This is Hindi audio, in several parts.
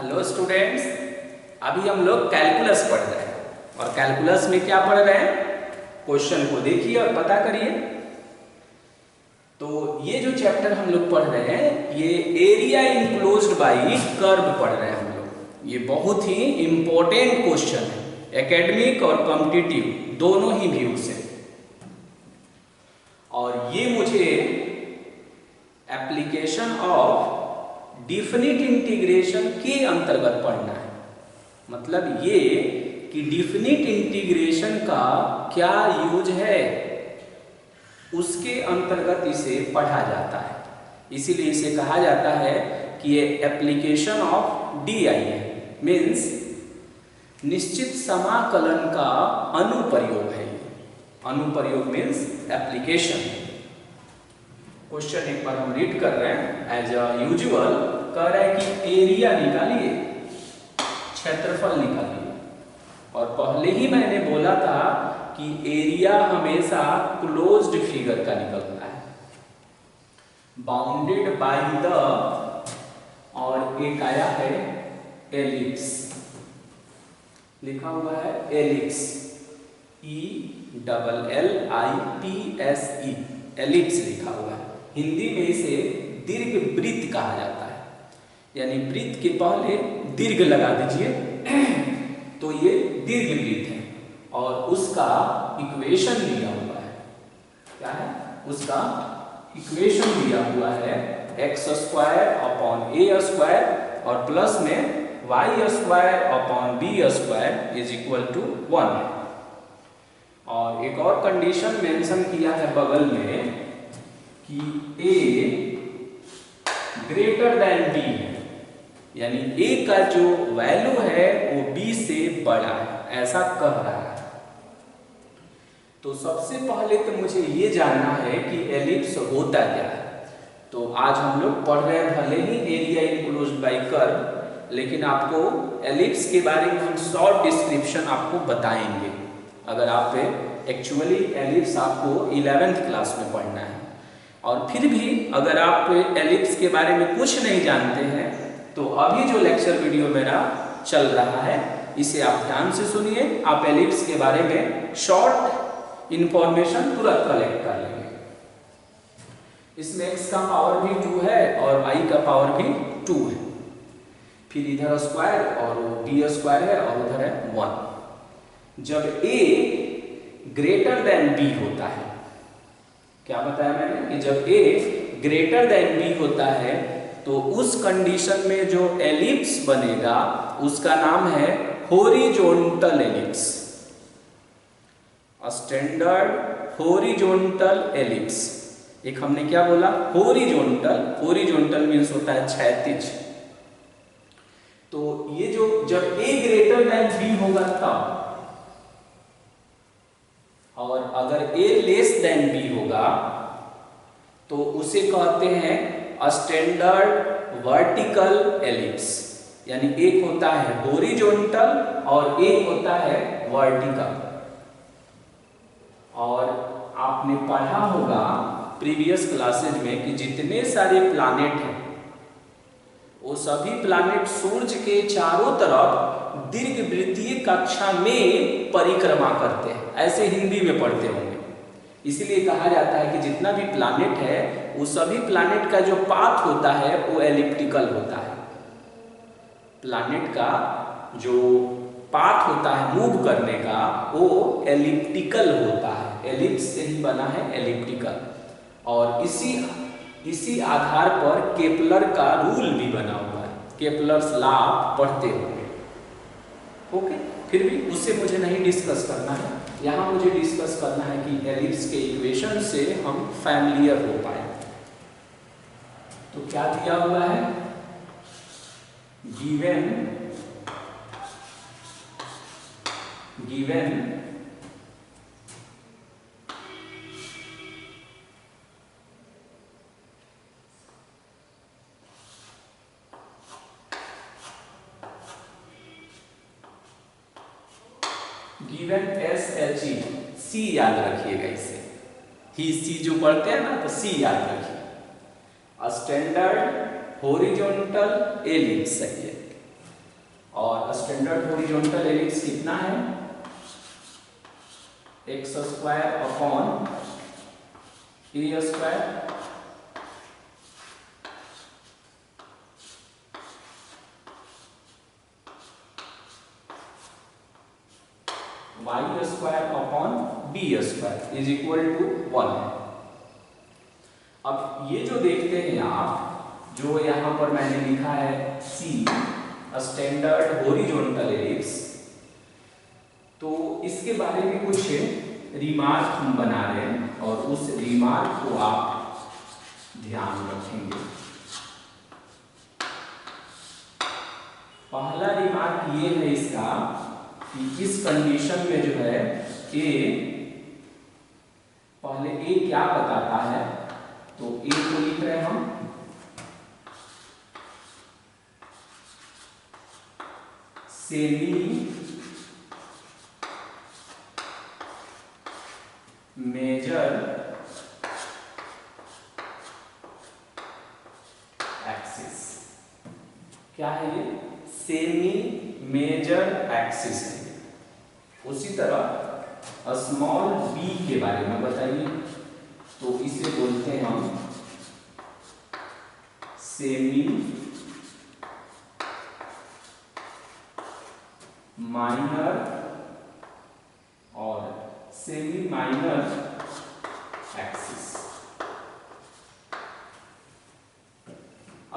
हेलो स्टूडेंट्स, अभी हम लोग कैलकुलस पढ़ रहे हैं और कैलकुलस में क्या पढ़ रहे हैं, क्वेश्चन को देखिए और पता करिए। तो ये जो चैप्टर हम लोग पढ़ रहे हैं ये एरिया इनक्लोज्ड बाय कर्व पढ़ रहे हैं हम लोग। ये बहुत ही इंपॉर्टेंट क्वेश्चन है, एकेडमिक और कॉम्पिटिटिव दोनों ही व्यू से। और ये मुझे एप्लीकेशन ऑफ डिफिनिट इंटीग्रेशन के अंतर्गत पढ़ना है। मतलब ये कि डिफिनिट इंटीग्रेशन का क्या यूज है, उसके अंतर्गत इसे पढ़ा जाता है। इसीलिए इसे कहा जाता है कि ये एप्लीकेशन ऑफ डीआई है, मीन्स निश्चित समाकलन का अनुप्रयोग है। अनुप्रयोग मीन्स एप्लीकेशन। क्वेश्चन एक बार हम रीड कर रहे हैं एज अ यूजुअल। कह रहा है कि एरिया निकालिए, क्षेत्रफल निकालिए। और पहले ही मैंने बोला था कि एरिया हमेशा क्लोज्ड फिगर का निकलता है, बाउंडेड बाय द, और एक आया है एलिप्स, लिखा हुआ है एलिप्स, ELLIPSE, एलिप्स लिखा हुआ है। हिंदी में इसे दीर्घ वृत्त कहा जाता है, यानी वृत्त के पहले दीर्घ लगा दीजिए तो ये दीर्घ वृत्त है। और उसका इक्वेशन दिया हुआ है, क्या है उसका इक्वेशन दिया हुआ है, x² अपॉन a² और प्लस में y² upon b² is equal to 1। और एक और कंडीशन मेंशन किया है बगल में कि a ग्रेटर देन b है, यानी a का जो वैल्यू है वो b से बड़ा है, ऐसा कह रहा है। तो सबसे पहले तो मुझे ये जानना है कि एलिप्स होता क्या है। तो आज हम लोग पढ़ रहे हैं भले ही एरिया इनक्लोज्ड बाय कर्व, लेकिन आपको एलिप्स के बारे में हम शॉर्ट डिस्क्रिप्शन आपको बताएंगे। अगर आप एक्चुअली एलिप्स आपको 11th क्लास में पढ़ना है, और फिर भी अगर आप एलिप्स के बारे में कुछ नहीं जानते हैं तो अभी जो लेक्चर वीडियो मेरा चल रहा है इसे आप ध्यान से सुनिए। आप एलिप्स के बारे में शॉर्ट इंफॉर्मेशन तुरंत कलेक्ट कर लेंगे। इसमें x का पावर भी 2 है और y का पावर भी 2 है, फिर इधर स्क्वायर और b² है और उधर है 1। जब a ग्रेटर देन b होता है, क्या बताया मैंने कि जब a ग्रेटर देन b होता है तो उस कंडीशन में जो एलिप्स बनेगा उसका नाम है horizontal ellipse, standard horizontal ellipse. एक हमने क्या बोला, हॉरिजॉन्टल, हॉरिजॉन्टल मीन्स होता है क्षैतिज। तो ये जो जब a ग्रेटर देन b होगा तब, और अगर a लेस देन b होगा तो उसे कहते हैं स्टैंडर्ड वर्टिकल एलिप्स। यानी एक होता है हॉरिजॉन्टल और एक होता है वर्टिकल। और आपने पढ़ा होगा प्रीवियस क्लासेज में कि जितने सारे प्लैनेट हैं वो सभी प्लैनेट सूर्य के चारों तरफ दीर्घवृत्तीय कक्षा में परिक्रमा करते हैं, ऐसे हिंदी में पढ़ते होंगे। इसीलिए कहा जाता है कि जितना भी प्लैनेट है वो सभी प्लैनेट का जो पाथ होता है वो एलिप्टिकल होता है। प्लैनेट का जो पाथ होता है मूव करने का वो एलिप्टिकल होता है, एलिप्स से ही बना है एलिप्टिकल। और इसी आधार पर केपलर का रूल भी बना हुआ है, केपलर्स लॉ आप पढ़ते होंगे। ओके, फिर भी उससे मुझे नहीं डिस्कस करना है, यहाँ मुझे डिस्कस करना है कि एलिप्स के इक्वेशन से हम फैमिलियर हो पाए। तो क्या दिया हुआ है, गिवन SHE, C याद रखिएगा इसे, ही सी जो पढ़ते हैं ना तो C याद रखिए। स्टैंडर्ड हॉरिजॉन्टल एलिप्स, सही है। और स्टैंडर्ड हॉरिजॉन्टल एलिप्स कितना है, x square upon a square y square upon b square is equal to 1 है। अब ये जो देखते हैं आप, जो यहाँ पर मैंने लिखा है C स्टैंडर्ड हॉरिजॉन्टल एलिप्स, तो इसके बारे में कुछ रिमार्क हम बना रहे हैं और उस रिमार्क को आप ध्यान रखेंगे। पहला रिमार्क ये है इसका कि इस कंडीशन में जो है पहले ए क्या बताता है, तो ए को लिख रहे हैं हम सेमी मेजर एक्सिस। क्या है ये, सेमी मेजर एक्सिस है। उसी तरह स्मॉल बी के बारे में बताइए, तो इसे बोलते हैं हम सेमी माइनर और सेमी माइनर एक्सिस।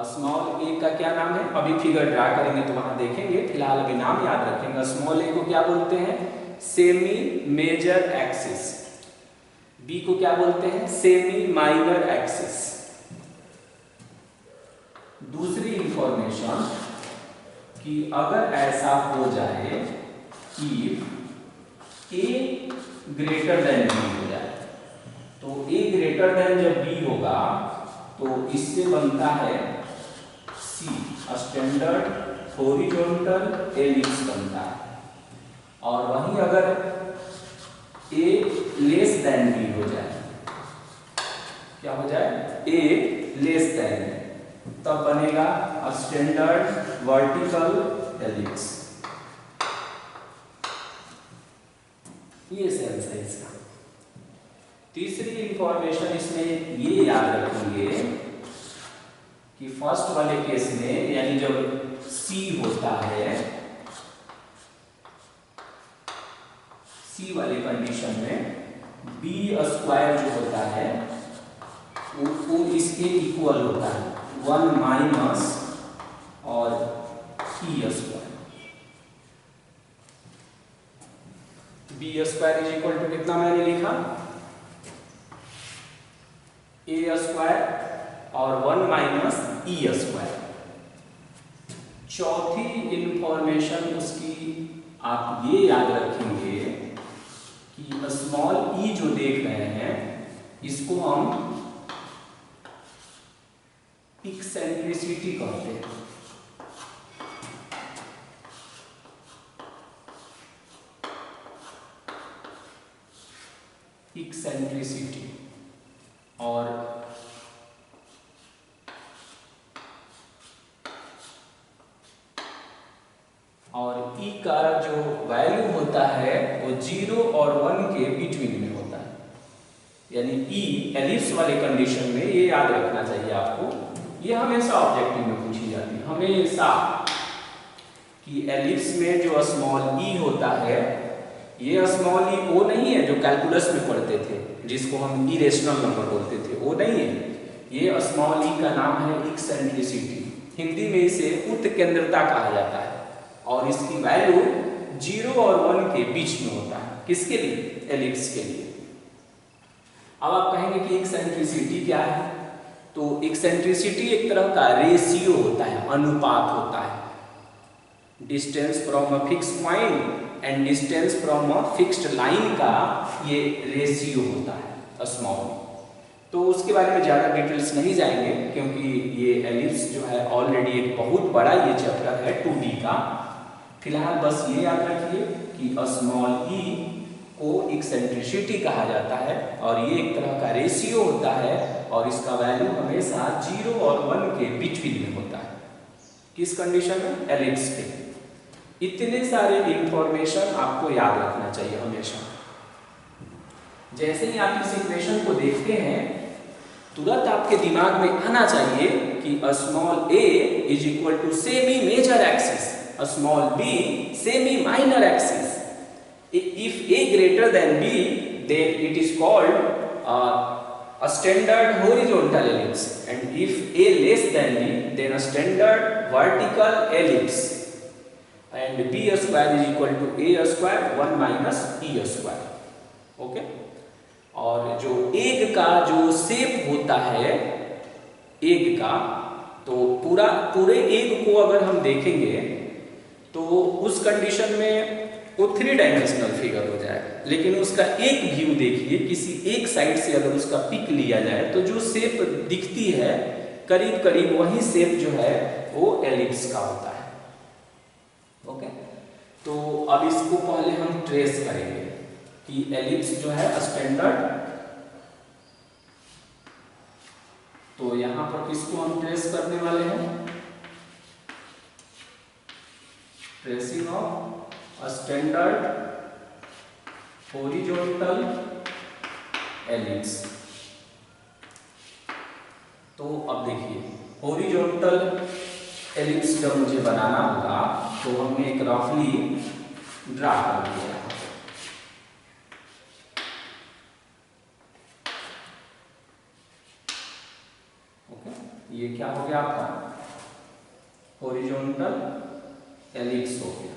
स्मॉल ए का क्या नाम है, अभी फिगर ड्रा करेंगे तो वहां देखेंगे, फिलहाल अभी नाम याद रखेंगे। स्मॉल ए को क्या बोलते हैं, सेमी मेजर एक्सिस। बी को क्या बोलते हैं, सेमी माइनर एक्सिस। दूसरी इंफॉर्मेशन कि अगर ऐसा हो जाए कि ए ग्रेटर देन बी हो जाए, तो ए ग्रेटर देन जब बी होगा तो इससे बनता है सी स्टैंडर्ड हॉरिजॉन्टल एलिप्स बनता है। और वहीं अगर ए लेस देन बी हो जाए, क्या हो जाए, ए लेस देन, तब बनेगा स्टैंडर्ड वर्टिकल एलिप्स। ये सेंस है इसका। तीसरी इंफॉर्मेशन इसमें ये याद रखेंगे कि फर्स्ट वाले केस में, यानी जब सी होता है, सी वाले कंडीशन में बी स्क्वायर जो होता है वो इसके इक्वल होता है 1 माइनस और e square. B square is equal to कितना मैंने लिखा, ए स्क्वायर और 1 माइनस ई स्क्वायर। चौथी इंफॉर्मेशन उसकी आप ये याद रखेंगे कि स्मॉल ई जो देख रहे हैं इसको हम इक्सेंट्रिसिटी कहते हैं। इक्सेंट्रिसिटी और ई का जो वैल्यू होता है वो 0 और 1 के बिटवीन में होता है। यानी ई एलिप्स वाले कंडीशन में ये याद रखना चाहिए आपको, ये हमेशा ऑब्जेक्टिव में पूछी जाती है हमेशा, कि एलिप्स में जो स्मॉल ई होता है, ये स्मॉल ई वो नहीं है जो कैलकुलस में पढ़ते थे जिसको हम इरेशनल नंबर बोलते थे, वो नहीं है। ये स्मॉल ई का नाम है इक्सेंट्रिसिटी। हिंदी में इसे उत्केंद्रता कहा जाता है और इसकी वैल्यू 0 और 1 के बीच में होता है। किसके लिए, एलिप्स के लिए। अब आप कहेंगे कि इक्सेंट्रिसिटी क्या है, तो इक्सेंट्रिसिटी एक तरह का रेशियो होता है, अनुपात होता है। Distance from a fix point and distance from a fixed line का ये रेशियो होता है स्मॉल। तो उसके बारे में ज़्यादा डिटेल्स नहीं जाएंगे क्योंकि ये एलिप्स जो है ऑलरेडी एक बहुत बड़ा ये चैप्टर है 2D का। फिलहाल बस ये याद रखिए कि स्मॉल ई को इक्सेंट्रिसिटी कहा जाता है और ये एक तरह का रेशियो होता है और इसका वैल्यू हमेशा 0 और 1 के बिटवीन में होता है। किस कंडीशन में, एलिप्स के। इतने सारे इंफॉर्मेशन आपको याद रखना चाहिए हमेशा। जैसे ही आप इस इक्वेशन को देखते हैं तुरंत आपके दिमाग में आना चाहिए कि small a is equal to semi major axis, small b semi minor axis. If a greater than b then it is called a standard horizontal ellipse, and if a less than b then a standard vertical ellipse, and b square is equal to a square 1 minus e square। Okay, और जो एग का जो शेप होता है एग का, तो पूरे एग को अगर हम देखेंगे तो उस कंडीशन में वो 3 डायमेंशनल फिगर हो जाएगा, लेकिन उसका एक व्यू देखिए, किसी एक साइड से अगर उसका पिक लिया जाए तो जो शेप दिखती है करीब करीब वही शेप जो है वो एलिप्स का होता है। ओके, तो अब इसको पहले हम ट्रेस करेंगे कि एलिप्स जो है स्टैंडर्ड, तो यहां पर किसको हम ट्रेस करने वाले हैं, tracing of standard horizontal ellipse. तो अब देखिए हॉरिजॉन्टल एलिप्स जब मुझे बनाना होगा तो हमने एक रफली ड्रा कर दिया। ये क्या हो गया आपका हॉरिजॉन्टल एलिप्स हो गया।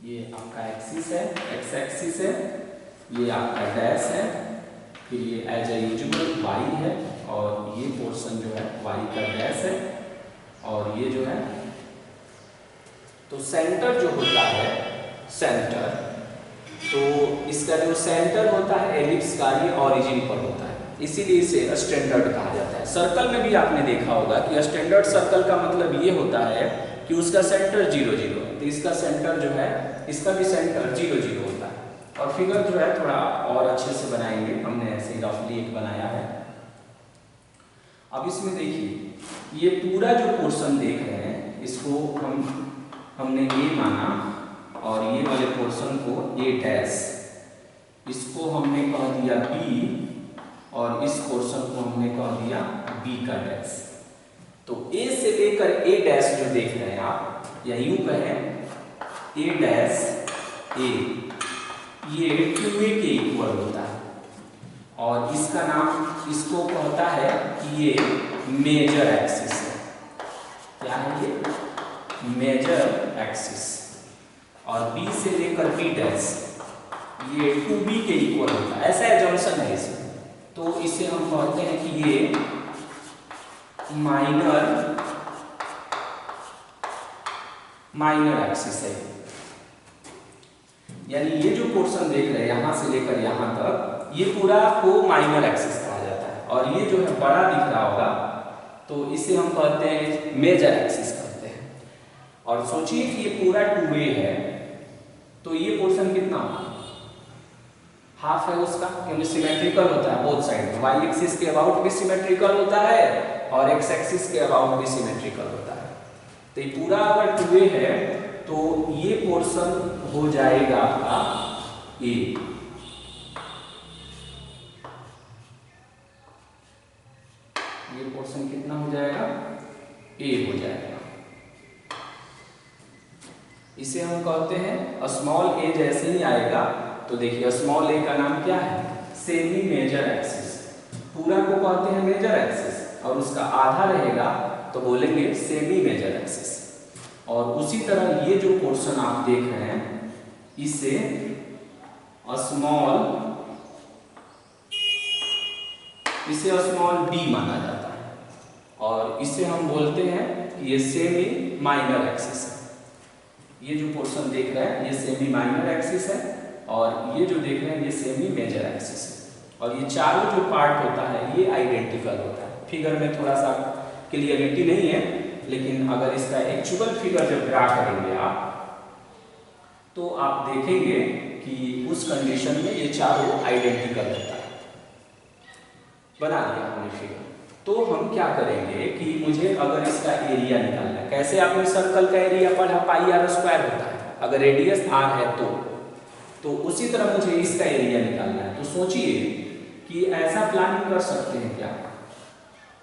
ये आपका एक्सिस है, एक्स एक्सिस है, ये आपका डैश है, फिर ये एज यूजुअल वाई है, और ये पोर्शन जो है वाई का डैश है, और ये जो है तो सेंटर जो होता है सेंटर, तो इसका जो सेंटर होता है एलिप्स का ये ओरिजिन पर होता है, इसीलिए इसे स्टैंडर्ड कहा जाता है। सर्कल में भी आपने देखा होगा कि स्टैंडर्ड सर्कल का मतलब ये होता है कि उसका सेंटर 0 0 है, तो इसका सेंटर जो है इसका भी सेंटर 0 0 होता है। और फिगर जो है थोड़ा और अच्छे से बनाएंगे, हमने ऐसे ही रफली एक बनाया है। अब इसमें देखिए ये पूरा जो पोर्शन देख रहे हैं इसको हमने ए माना, और ये वाले पोर्शन को ए डैश, इसको हमने कह दिया बी, और इस पोर्शन को हमने कह दिया बी का डैश। तो ए से लेकर ए डैश जो देख रहे हैं आप, या यूं कहें ए डैश ए, ये 2a के इक्वल होता है, और इसका नाम इसको कहता है कि ये मेजर एक्सिस है। क्या है ये? Major axis. और B से लेकर B डैश ये 2b के इक्वल होता है, ऐसा एजम्पशन है इसमें। तो इसे हम कहते हैं कि ये माइनर एक्सिस है, यानी ये जो पोर्शन देख रहे हैं यहां से लेकर यहां तक, ये पूरा को माइनर एक्सिस कहा जाता है। और ये जो है बड़ा दिख रहा होगा तो इसे हम कहते हैं मेजर एक्सिस कहते हैं। और सोचिए कि ये पूरा 2a है, तो ये पोर्शन कितना हाफ है उसका, क्योंकि सिमेट्रिकल होता है बोथ साइड में, वाई एक्सिस के अबाउट भी सिमेट्रिकल होता है और एक्स एक्सिस के अबाउट भी सिमेट्रिकल होता है। तो ये पूरा अगर 2a है तो ये पोर्शन हो जाएगा आपका ए, ये पोर्शन कितना हो जाएगा ए हो जाएगा। इसे हम कहते हैं स्मॉल ए। जैसे ही आएगा तो देखिए स्मॉल ए का नाम क्या है, सेमी मेजर एक्सिस। पूरा को कहते हैं मेजर एक्सिस, और उसका आधा रहेगा तो बोलेंगे सेमी मेजर एक्सिस। और उसी तरह ये जो पोर्शन आप देख रहे हैं इसे स्मॉल बी माना जाता है, और इसे हम बोलते हैं कि ये सेमी माइनर एक्सिस है। ये जो पोर्शन देख रहे हैं ये सेमी माइनर एक्सिस है, और ये जो देख रहे हैं ये सेमी मेजर एक्सिस है। और ये चारों जो पार्ट होता है ये आइडेंटिकल होता है। फिगर में थोड़ा सा क्लियरिटी नहीं है, लेकिन अगर इसका एक्चुअल फिगर जब ड्रा करेंगे आप तो आप देखेंगे कि उस कंडीशन में ये चारों आइडेंटिकल होता है। बना दिया हमने फिगर। तो हम क्या करेंगे कि मुझे अगर इसका एरिया निकालना है, कैसे आपने सर्कल का एरिया पढ़ा, पाई आर स्क्वायर होता है, अगर रेडियस आर है तो उसी तरह मुझे इसका एरिया निकालना है। तो सोचिए कि ऐसा प्लानिंग कर सकते हैं क्या,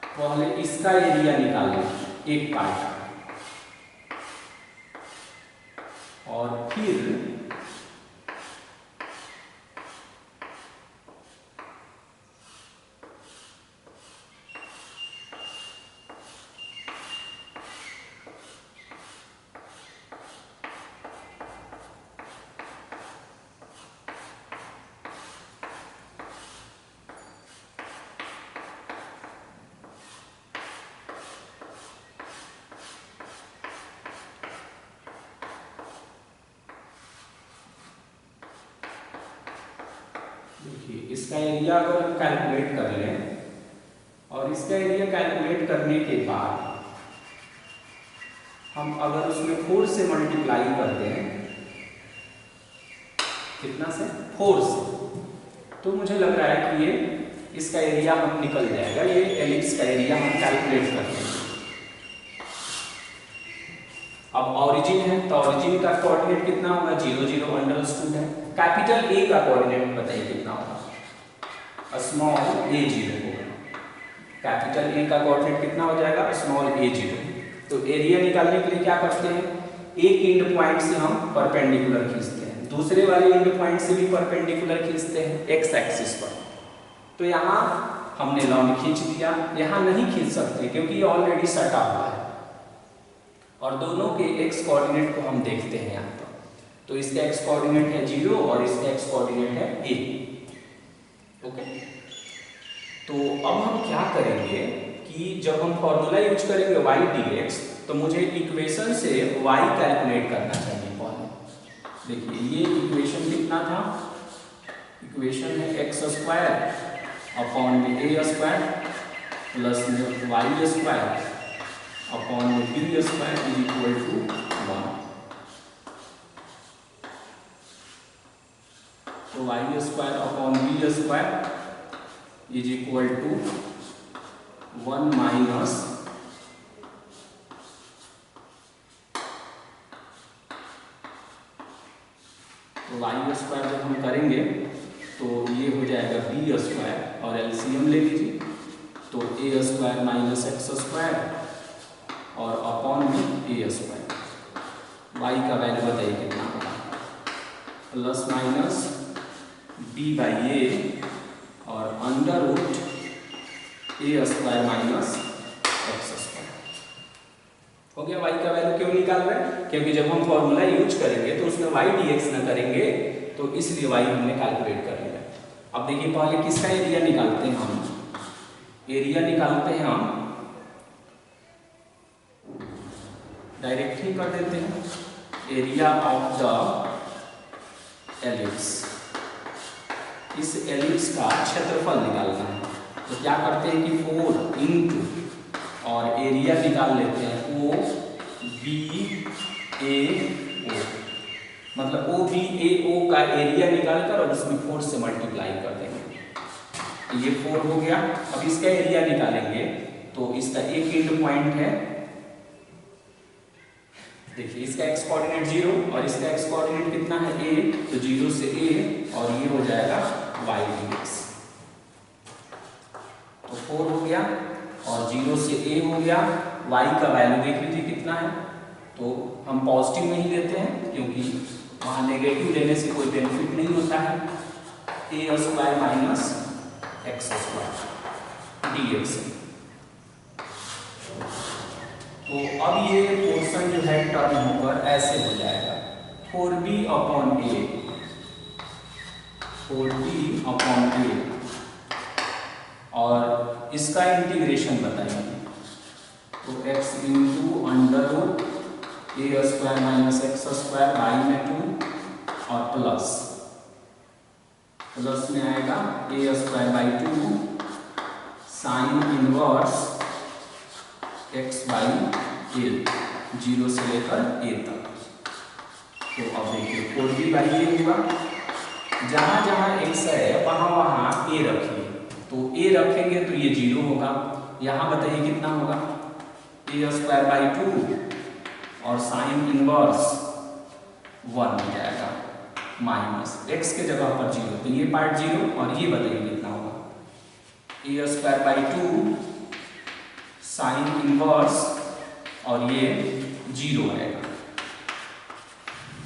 पहले इसका एरिया निकाल लें एक पार्ट, और फिर देखिए इसका एरिया अगर हम कैलकुलेट कर लें, और इसका एरिया कैलकुलेट करने के बाद हम अगर उसमें 4 से मल्टीप्लाई करते हैं, कितना से, 4 से, तो मुझे लग रहा है कि ये इसका एरिया हम निकल जाएगा। ये एलिप्स का एरिया हम कैलकुलेट करते हैं। अब ऑरिजिन है तो ऑरिजिन का कोऑर्डिनेट कितना होगा, 0 0 अंडरस्टूड है। कैपिटल ए का कोऑर्डिनेट बताइए कितना होगा, स्मॉल ए 0 होगा। कैपिटल ए का कोऑर्डिनेट कितना हो जाएगा, स्मॉल ए 0। तो एरिया निकालने के लिए क्या करते हैं, एक एंड पॉइंट से हम परपेंडिकुलर खींचते हैं, दूसरे वाले एंड पॉइंट से भी परपेंडिकुलर खींचते हैं एक्स एक्सिस पर। तो यहाँ हमने लंब खींच दिया, यहाँ नहीं खींच सकते क्योंकि ये ऑलरेडी सटा हुआ है, और दोनों के एक्स कोऑर्डिनेट को हम देखते हैं यहाँ पर। तो इसका एक्स कोऑर्डिनेट है 0 और इसका एक्स कोऑर्डिनेट है a। ओके, तो अब हम क्या करेंगे कि जब हम फॉर्मूला यूज करेंगे y dx, तो मुझे इक्वेशन से y कैलकुलेट करना चाहिए पहले। देखिए ये इक्वेशन कितना था, इक्वेशन है x स्क्वायर अपॉन में a स्क्वायर प्लस में y स्क्वायर अपॉन में b square is equal to 1। तो y square upon b square is equal to 1 minus तो y स्क्वायर जब हम करेंगे तो ये हो जाएगा b स्क्वायर, और एलसीएम ले लीजिए, तो a square minus x square और अपॉन में a स्क्वायर। y का वैल्यू बताइए कितना होगा, plus minus b by a और under root a square minus x square. हो गया। y का वैल्यू क्यों निकाल रहे हैं, क्योंकि जब हम फॉर्मूला यूज करेंगे तो उसमें y dx ना करेंगे, तो इसलिए y हमने कैलकुलेट कर लिया। अब देखिए पहले किसका एरिया निकालते हैं हम, एरिया निकालते हैं हम डायरेक्ट ही कर देते हैं, एरिया ऑफ द एलिप्स। इस एलिप्स का क्षेत्रफल निकालना है, तो क्या करते हैं कि 4 इंटू और एरिया निकाल लेते हैं ओ बी ए ओ, मतलब ओ बी ए ओ का एरिया निकालकर और उसमें 4 से मल्टीप्लाई कर देंगे। ये 4 हो गया। अब इसका एरिया निकालेंगे तो इसका एक एंड पॉइंट है, देखिए इसका एक्स कोऑर्डिनेट 0 और इसका एक्स कोऑर्डिनेट कितना है a, तो 0 से a और ये हो जाएगा y dx। तो 4 हो गया और 0 से a हो गया। y का वैल्यू देख लीजिए कितना है, तो हम पॉजिटिव में ही लेते हैं क्योंकि वहाँ नेगेटिव लेने से कोई बेनिफिट नहीं होता है। a square minus x square dx। तो अब ये पोर्शन जो है टर्म होकर ऐसे हो जाएगा 4b upon a, 4b upon a, और इसका इंटीग्रेशन बताइए, तो x into under root a square minus x square by में 2 और प्लस में आएगा a square by 2 sine inverse x by a, 0 से लेकर a तक। तो अब देखिए 4b बाई ए हुआ, जहाँ जहाँ x है वहाँ वहाँ a रखिए, तो a रखेंगे तो ये 0 होगा। यहाँ बताइए कितना होगा, a² 2 और साइन इनवर्स 1 हो जाएगा माइनस x के जगह पर 0, तो ये पार्ट 0 और ये बताइए कितना होगा, a² 2 साइन इनवर्स और ये 0 आएगा।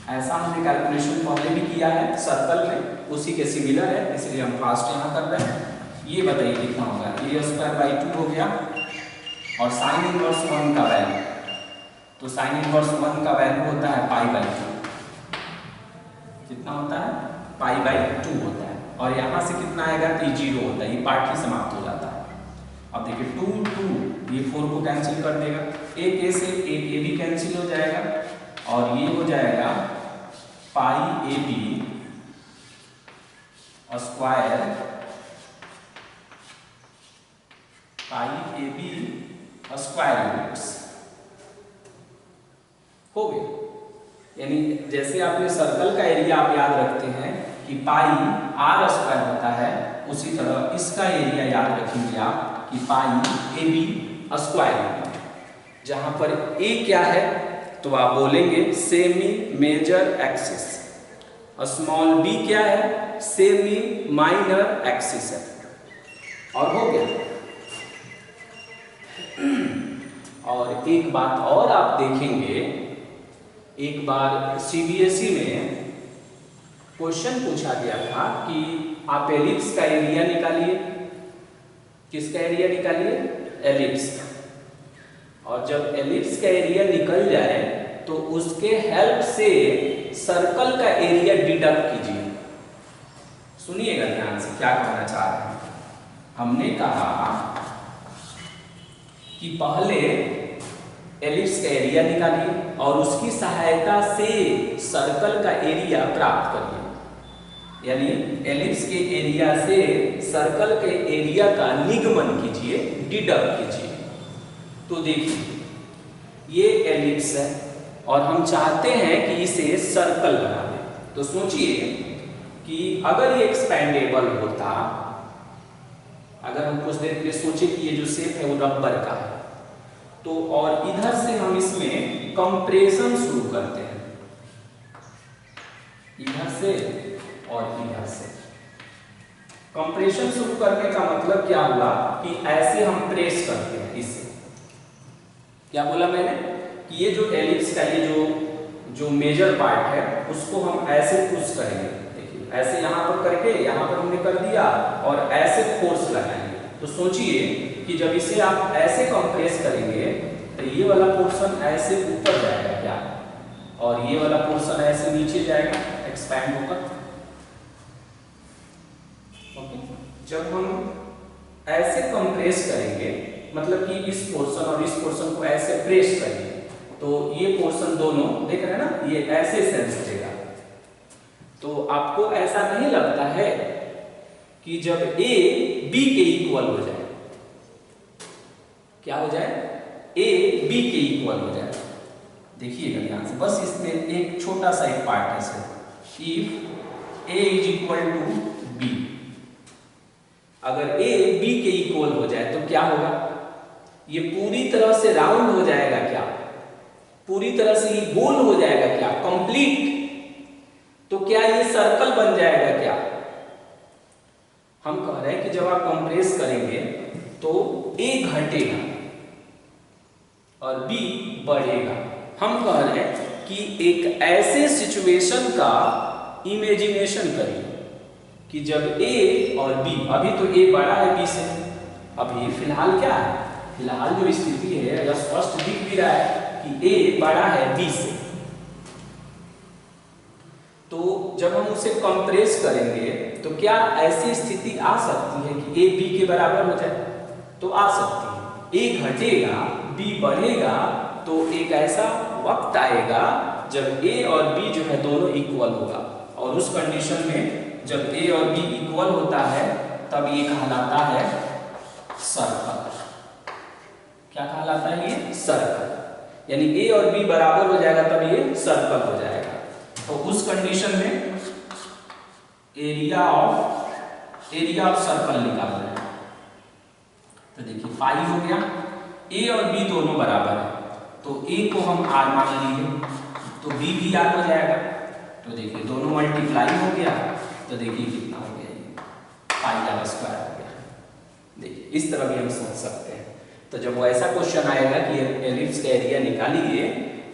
ऐसा हमने कैलकुलेशन पहले भी किया है सर्कल में, उसी के सिमिलर है, इसलिए हम फास्ट यहाँ कर रहे हैं। ये बताइए कितना होगा, a² 2 हो गया और साइन इनवर्स 1 का वैल्यू, तो साइन इनवर्स 1 का वैल्यू होता है π/2। कितना होता है, π/2 होता है। और यहाँ से कितना आएगा, तो ये 0 होता है, ये पार्ट ही समाप्त हो जाता है। अब देखिए 2 2 ये 4 को कैंसिल कर देगा, एक a से एक a भी कैंसिल हो जाएगा और ये हो जाएगा π/ab² यूनिट्स हो गए। यानी जैसे आपने सर्कल का एरिया आप याद रखते हैं कि πr² होता है, उसी तरह इसका एरिया याद रखेंगे आप कि πab² होता है। जहां पर a क्या है तो आप बोलेंगे semi major axis, small b क्या है, सेमी माइनर एक्सिस है, और हो गया। और एक बात और आप देखेंगे, एक बार सीबीएसई में क्वेश्चन पूछा गया था कि आप एलिप्स का एरिया निकालिए। किसका एरिया निकालिए, एलिप्स का। और जब एलिप्स का एरिया निकल जाए तो उसके हेल्प से सर्कल का एरिया डिडक्ट कीजिए। सुनिएगा ध्यान से क्या कहना चाह रहे हैं। हमने कहा कि पहले एलिप्स का एरिया निकालिए और उसकी सहायता से सर्कल का एरिया प्राप्त करिए। यानी एलिप्स के एरिया से सर्कल के एरिया का निगमन कीजिए, डिडक्ट कीजिए। तो देखिए ये एलिप्स है और हम चाहते हैं कि इसे सर्कल बना दें। तो सोचिए कि अगर ये एक्सपेंडेबल होता, अगर हम कुछ देर के लिए सोचे कि ये जो शेप है वो रबर का है, तो और इधर से हम इसमें कंप्रेशन शुरू करते हैं, इधर से और इधर से। कंप्रेशन शुरू करने का मतलब क्या हुआ कि ऐसे हम प्रेस करते हैं इससे। क्या बोला मैंने कि ये जो एलिप्स का ये जो मेजर पार्ट है उसको हम ऐसे पुश करेंगे। देखिए ऐसे यहाँ पर करके यहाँ पर हमने कर दिया और ऐसे फोर्स लगाएंगे। तो सोचिए कि जब इसे आप ऐसे कंप्रेस करेंगे तो ये वाला पोर्शन ऐसे ऊपर जाएगा क्या, और ये वाला पोर्शन ऐसे नीचे जाएगा, एक्सपैंड होकर। ओके, जब हम ऐसे कंप्रेस करेंगे मतलब कि इस पोर्शन और इस पोर्शन को ऐसे प्रेस करेंगे तो ये पोर्शन दोनों देख रहे हैं ना, ये ऐसे सेंस करेगा। तो आपको ऐसा नहीं लगता है कि जब a b के इक्वल हो जाए, क्या हो जाए, a b के इक्वल हो जाए। देखिएगा ध्यान से, बस इसमें एक छोटा सा एक पार्ट है sir. If a is equal to b, अगर a b के इक्वल हो जाए तो क्या होगा, ये पूरी तरह से राउंड हो जाएगा क्या, पूरी तरह से ये गोल हो जाएगा क्या, कंप्लीट। तो क्या ये सर्कल बन जाएगा क्या। हम कह रहे हैं कि जब आप कंप्रेस करेंगे तो a घटेगा और b बढ़ेगा। हम कह रहे हैं कि एक ऐसे सिचुएशन का इमेजिनेशन करिए कि जब a और b, अभी तो a बड़ा है b से, अभी फिलहाल क्या है, फिलहाल जो स्थिति है या स्पष्ट दिख भी रहा है कि a बड़ा है b से। तो जब हम उसे कंप्रेस करेंगे तो क्या ऐसी स्थिति आ सकती है कि a b के बराबर हो जाए, तो आ सकती है। a घटेगा b बढ़ेगा, तो एक ऐसा वक्त आएगा जब a और b जो है दोनों इक्वल होगा, और उस कंडीशन में जब a और b इक्वल होता है तब ये कहलाता है सर्कल। क्या कहलाता है ये, सर्कल। यानी a और b बराबर हो जाएगा तब ये सर्कल हो जाएगा। तो उस कंडीशन में एरिया ऑफ सर्कल निकालना है। तो देखिए पाई हो गया, ए और बी दोनों बराबर है तो ए को हम आर मान लीजिए तो बी भी आर हो जाएगा। तो देखिए दोनों मल्टीप्लाई हो गया तो देखिए कितना हो गया ये पाई आर स्क्वायर हो गया। देखिए इस तरह भी हम सोच सकते हैं। तो जब वो ऐसा क्वेश्चन आएगा कि एलिप्स का एरिया निकालिए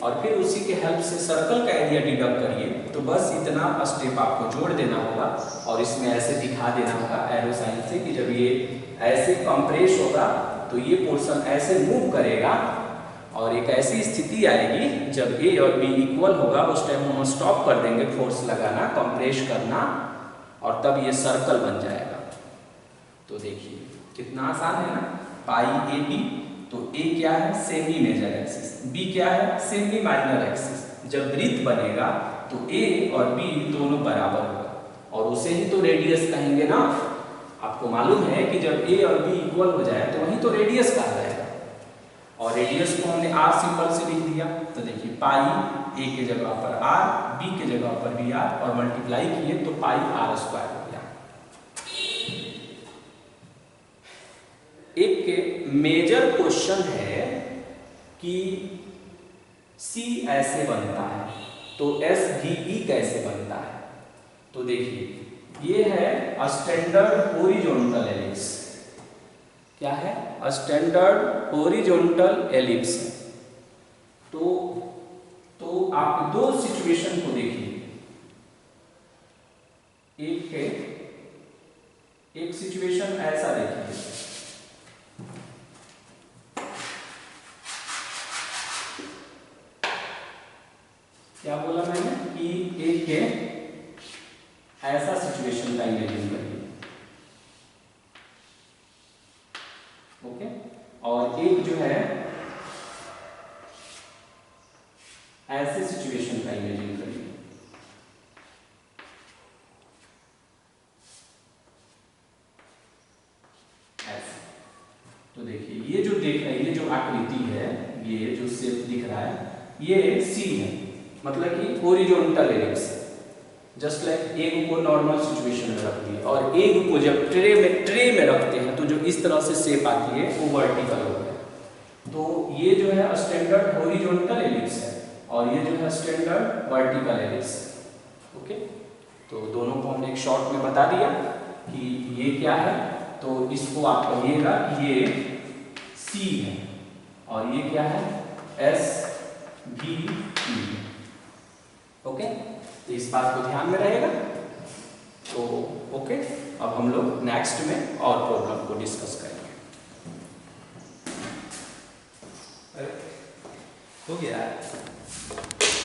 और फिर उसी के हेल्प से सर्कल का एरिया डिडक्ट करिए तो बस इतना स्टेप आपको जोड़ देना होगा और इसमें ऐसे दिखा देना होगा एरो साइन से कि जब ये ऐसे कंप्रेस होगा तो ये पोर्शन ऐसे मूव करेगा और एक ऐसी स्थिति आएगी जब ए और बी इक्वल होगा उस टाइम हम स्टॉप कर देंगे फोर्स लगाना, कंप्रेस करना और तब ये सर्कल बन जाएगा। तो देखिए कितना आसान है ना, पाई ए बी। तो ए क्या है सेमी मेजर एक्सिस, बी क्या है सेमी माइनर एक्सिस। जब वृत्त बनेगा तो ए और बी दोनों बराबर होगा और उसे ही तो रेडियस कहेंगे ना। आपको मालूम है कि जब ए और बी इक्वल हो जाए तो वही तो रेडियस कहा जाएगा और रेडियस को हमने आर सिंबल से लिख दिया। तो देखिए पाई ए के जगह पर आर, बी के जगह पर भी आर और मल्टीप्लाई किए तो पाई आर स्क्वायर हो गया। एक मेजर क्वेश्चन है कि सी ऐसे बनता है तो एस भी ई कैसे बनता है। तो देखिए ये है स्टैंडर्ड हॉरिजॉन्टल एलिप्स। क्या है स्टैंडर्ड हॉरिजॉन्टल एलिप्स। तो आप दो सिचुएशन को देखिए, एक सिचुएशन ऐसा देखिए, क्या बोला मैंने कि एक है ऐसा सिचुएशन का इमेजिन करिए, ओके। और एक जो है ऐसे सिचुएशन का इमेजिन करिए। ऐसे तो देखिए ये जो देख रहे हैं, ये जो आकृति है, ये जो शेप दिख रहा है ये सी है, मतलब कि horizontal ellipse. Just like egg को नॉर्मल सिचुएशन में रख दिए और एग को जब ट्रे में रखते हैं तो जो इस तरह से शेप आती है वो वर्टिकल हो गया। तो ये जो है स्टैंडर्ड हॉरिजॉन्टल एलिप्स है और ये जो है स्टैंडर्ड वर्टिकल एलिप्स। ओके, तो दोनों को हमने एक शॉर्ट में बता दिया कि ये क्या है। तो इसको आप कहिएगा कि ये सी है और ये क्या है एस भी ई। ओके, तो इस बात को ध्यान में रहेगा। तो ओके, अब हम लोग नेक्स्ट में और प्रॉब्लम को डिस्कस करेंगे। हो गया।